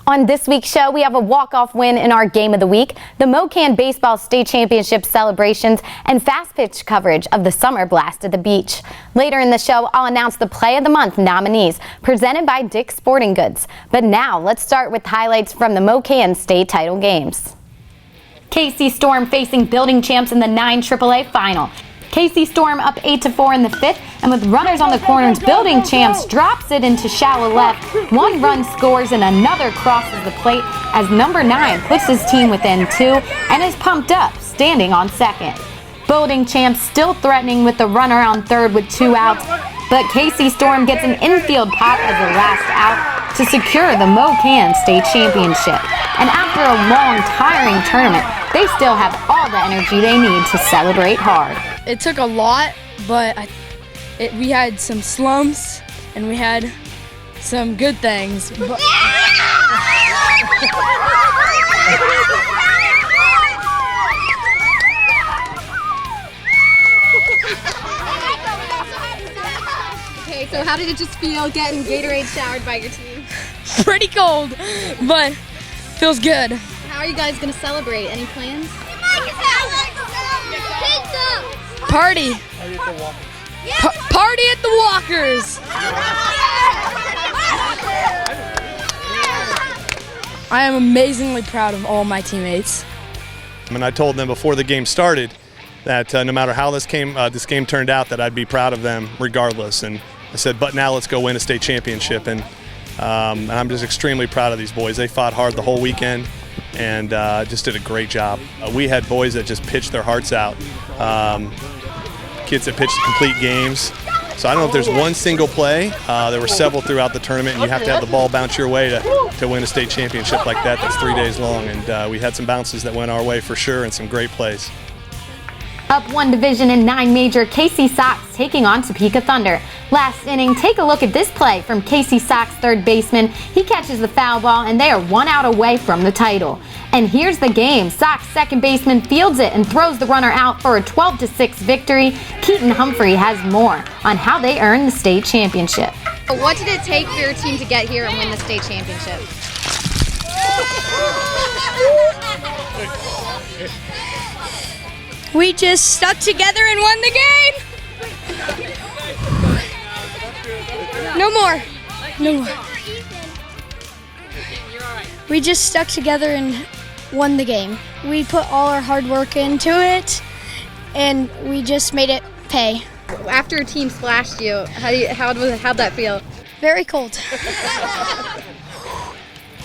On this week's show, we have a walk-off win in our Game of the Week, the Mocan Baseball State Championship celebrations, and fast-pitch coverage of the Summer Blast at the beach. Later in the show, I'll announce the Play of the Month nominees, presented by Dick's Sporting Goods. But now, let's start with highlights from the Mocan State title games. KC Storm facing building champs in the 9 AAA final. KC Storm up 8-4 in the 5th, and with runners on the corners, building champs drops it into shallow left. One run scores and another crosses the plate as number 9 puts his team within 2 and is pumped up, standing on second. Building champs still threatening with the runner on third with 2 outs, but KC Storm gets an infield pop as the last out to secure the Mocan State Championship. And after a long, tiring tournament, they still have all the energy they need to celebrate hard. It took a lot, but we had some slumps and we had some good things. But Okay, so how did it just feel getting Gatorade showered by your team? pretty cold, but feels good. How are you guys going to celebrate? Any plans? Party. Party at the Walkers. I am amazingly proud of all my teammates. I told them before the game started that no matter how this game turned out, that I'd be proud of them regardless. And I said, but now let's go win a state championship. And I'm just extremely proud of these boys. They fought hard the whole weekend and just did a great job. We had boys that just pitched their hearts out. Kids that pitched complete games. So I don't know if there's one single play. There were several throughout the tournament, and you have to have the ball bounce your way to win a state championship like that. That's 3 days long, and we had some bounces that went our way for sure and some great plays. Up 1 division in 9 major, KC Sox taking on Topeka Thunder. Last inning, take a look at this play from KC Sox third baseman. He catches the foul ball, and they are 1 out away from the title. And here's the game. Sox second baseman fields it and throws the runner out for a 12-6 victory. Keaton Humphrey has more on how they earned the state championship. What did it take for your team to get here and win the state championship? We just stuck together and won the game. No more. No more. We just stuck together and won the game. We put all our hard work into it, and we just made it pay. After your team splashed you, how'd that feel? Very cold.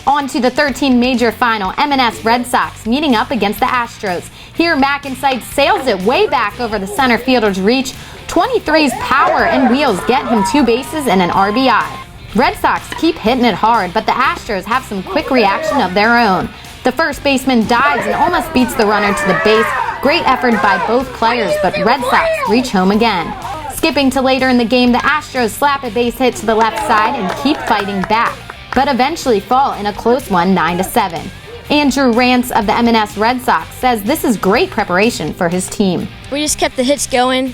On to the 13 major final, M&S Red Sox meeting up against the Astros. Here, McInsight sails it way back over the center fielder's reach. 23's power and wheels get him 2 bases and an RBI. Red Sox keep hitting it hard, but the Astros have some quick reaction of their own. The first baseman dives and almost beats the runner to the base. Great effort by both players, but Red Sox reach home again. Skipping to later in the game, the Astros slap a base hit to the left side and keep fighting back, but eventually fall in a close one 9-7. Andrew Rance of the M&S Red Sox says this is great preparation for his team. We just kept the hits going.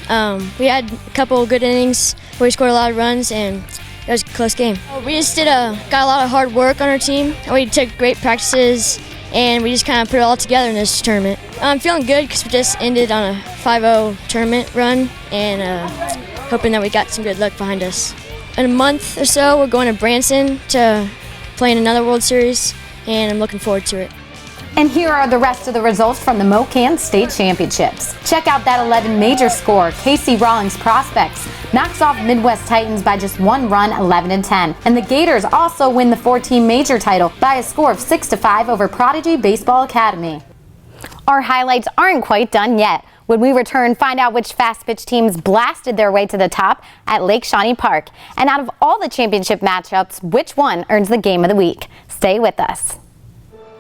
We had a couple of good innings where we scored a lot of runs, and it was a close game. We just got a lot of hard work on our team, and we took great practices, and we just kind of put it all together in this tournament. I'm feeling good because we just ended on a 5-0 tournament run, and hoping that we got some good luck behind us. In a month or so, we're going to Branson to play in another World Series, and I'm looking forward to it. And here are the rest of the results from the Mocan State Championships. Check out that 11 major score. KC Rawlings Prospects knocks off Midwest Titans by just 1 run, 11-10. And the Gators also win the 14 major title by a score of 6-5 over Prodigy Baseball Academy. Our highlights aren't quite done yet. When we return, find out which fast pitch teams blasted their way to the top at Lake Shawnee Park. And out of all the championship matchups, which one earns the Game of the Week? Stay with us.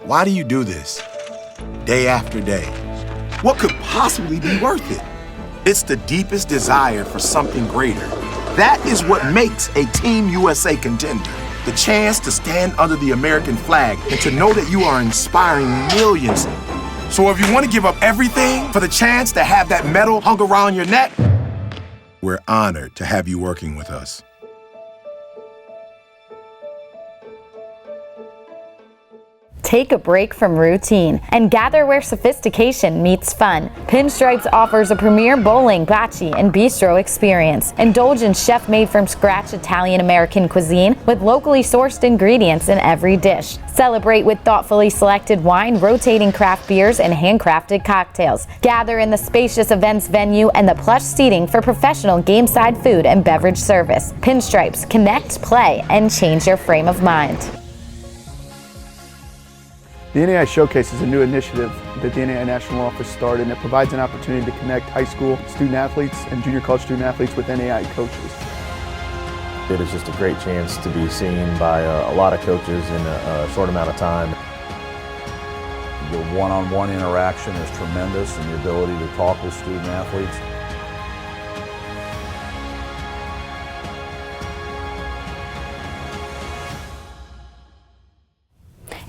Why do you do this? Day after day. What could possibly be worth it? It's the deepest desire for something greater. That is what makes a Team USA contender. The chance to stand under the American flag and to know that you are inspiring millions. So if you want to give up everything for the chance to have that medal hung around your neck, we're honored to have you working with us. Take a break from routine and gather where sophistication meets fun. Pinstripes offers a premier bowling, bocce, and bistro experience. Indulge in chef-made from scratch Italian-American cuisine with locally sourced ingredients in every dish. Celebrate with thoughtfully selected wine, rotating craft beers, and handcrafted cocktails. Gather in the spacious events venue and the plush seating for professional game-side food and beverage service. Pinstripes, connect, play, and change your frame of mind. The NAI Showcase is a new initiative that the NAI National Office started, and it provides an opportunity to connect high school student-athletes and junior college student-athletes with NAI coaches. It is just a great chance to be seen by a lot of coaches in a short amount of time. The one-on-one interaction is tremendous, and the ability to talk with student-athletes.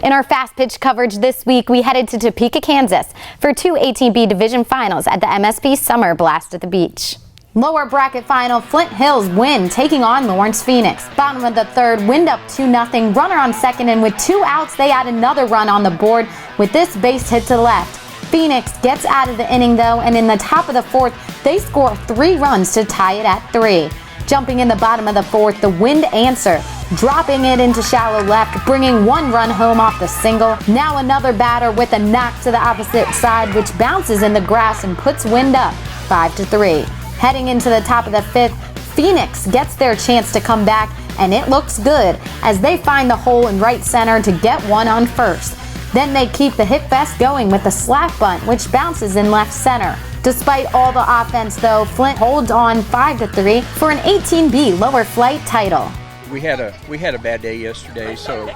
In our fast pitch coverage this week, we headed to Topeka, Kansas for 2 18B division finals at the MSP Summer Blast at the Beach. Lower bracket final, Flint Hills win, taking on Lawrence Phoenix. Bottom of the third, Wind up 2-0, runner on second, and with 2 outs, they add another run on the board with this base hit to left. Phoenix gets out of the inning though, and in the top of the fourth, they score 3 runs to tie it at 3. Jumping in the bottom of the fourth, the Wind answer, dropping it into shallow left, bringing 1 run home off the single. Now another batter with a knock to the opposite side, which bounces in the grass and puts Wind up 5-3. Heading into the top of the fifth, Phoenix gets their chance to come back, and it looks good as they find the hole in right center to get 1 on first. Then they keep the hit fest going with the slap bunt, which bounces in left center. Despite all the offense though, Flint holds on 5-3 for an 18B lower flight title. We had a bad day yesterday, so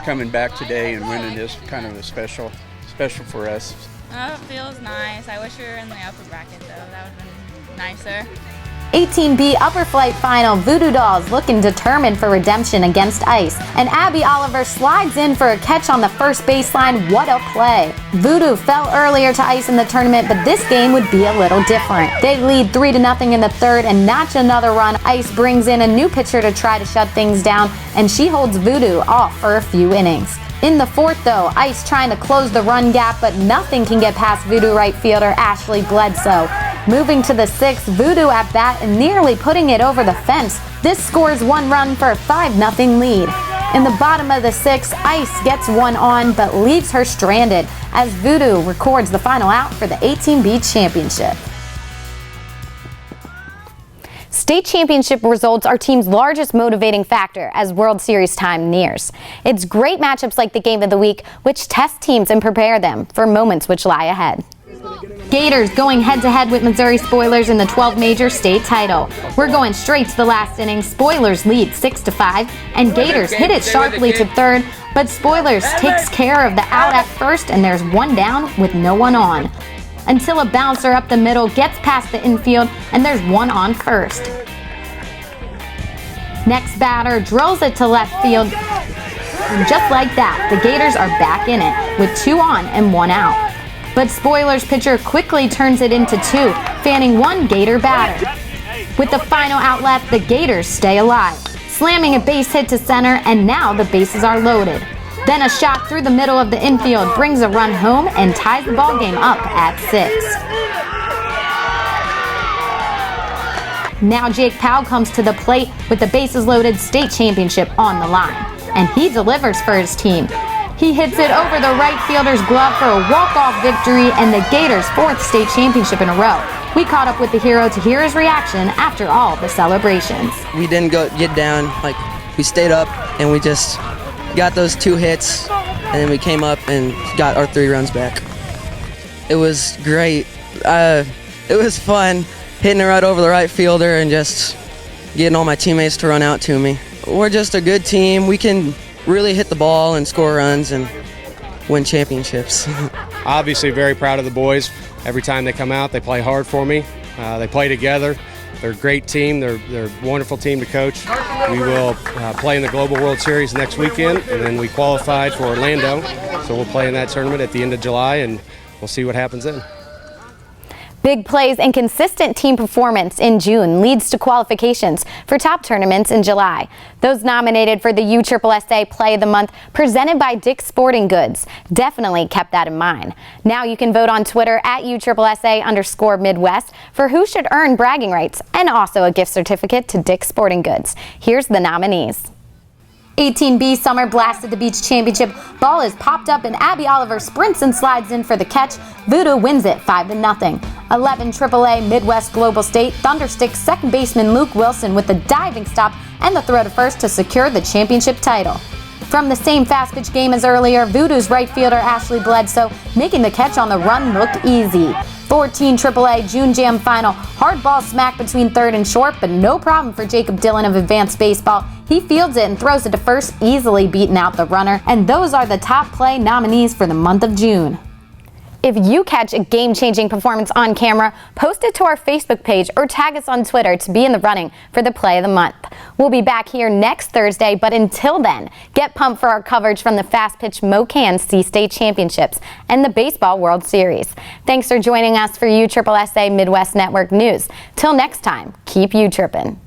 coming back today and winning is kind of a special for us. Oh, it feels nice. I wish we were in the upper bracket though. That would have been nicer. 18B upper flight final, Voodoo Dolls looking determined for redemption against Ice. And Abby Oliver slides in for a catch on the first baseline. What a play. Voodoo fell earlier to Ice in the tournament, but this game would be a little different. They lead 3-0 in the third and notch another run. Ice brings in a new pitcher to try to shut things down, and she holds Voodoo off for a few innings. In the fourth though, Ice trying to close the run gap, but nothing can get past Voodoo right fielder Ashley Bledsoe. Moving to the sixth, Voodoo at bat and nearly putting it over the fence. This scores 1 run for a 5-0 lead. In the bottom of the sixth, Ice gets 1 on but leaves her stranded as Voodoo records the final out for the 18B championship. State championship results are team's largest motivating factor as World Series time nears. It's great matchups like the Game of the Week which test teams and prepare them for moments which lie ahead. Gators going head-to-head with Missouri Spoilers in the 12 major state title. We're going straight to the last inning. Spoilers lead 6-5, and Gators hit it sharply to third, but Spoilers takes care of the out at first, and there's 1 down with no one on. Until a bouncer up the middle gets past the infield, and there's 1 on first. Next batter drills it to left field. And just like that, the Gators are back in it with 2 on and 1 out. But Spoilers pitcher quickly turns it into 2, fanning 1 Gator batter. With the final out left, the Gators stay alive, slamming a base hit to center, and now the bases are loaded. Then a shot through the middle of the infield brings a run home and ties the ballgame up at 6. Now Jake Powell comes to the plate with the bases loaded state championship on the line, and he delivers for his team. He hits it over the right fielder's glove for a walk-off victory and the Gators' 4th state championship in a row. We caught up with the hero to hear his reaction after all the celebrations. We didn't get down, we stayed up and we just got those 2 hits and then we came up and got our 3 runs back. It was great. It was fun hitting it right over the right fielder and just getting all my teammates to run out to me. We're just a good team. We can really hit the ball and score runs and win championships. Obviously very proud of the boys. Every time they come out, they play hard for me. They play together. They're a great team. They're a wonderful team to coach. We will play in the Global World Series next weekend, and then we qualified for Orlando. So we'll play in that tournament at the end of July, and we'll see what happens then. Big plays and consistent team performance in June leads to qualifications for top tournaments in July. Those nominated for the USSSA Play of the Month presented by Dick's Sporting Goods definitely kept that in mind. Now you can vote on Twitter at USSSA_Midwest for who should earn bragging rights and also a gift certificate to Dick's Sporting Goods. Here's the nominees. 18B Summer Blast at the Beach Championship. Ball is popped up and Abby Oliver sprints and slides in for the catch. Voodoo wins it 5-0. 11 AAA Midwest Global State. Thunderstick second baseman Luke Wilson with the diving stop and the throw to first to secure the championship title. From the same fast pitch game as earlier, Voodoo's right fielder Ashley Bledsoe making the catch on the run looked easy. 14 AAA June Jam Final. Hard ball smack between third and short, but no problem for Jacob Dillon of Advanced Baseball. He fields it and throws it to first, easily beating out the runner. And those are the top play nominees for the month of June. If you catch a game-changing performance on camera, post it to our Facebook page or tag us on Twitter to be in the running for the Play of the Month. We'll be back here next Thursday, but until then, get pumped for our coverage from the Fast Pitch Mocan C-State Championships and the Baseball World Series. Thanks for joining us for USSSA Midwest Network News. Till next time, keep you trippin'.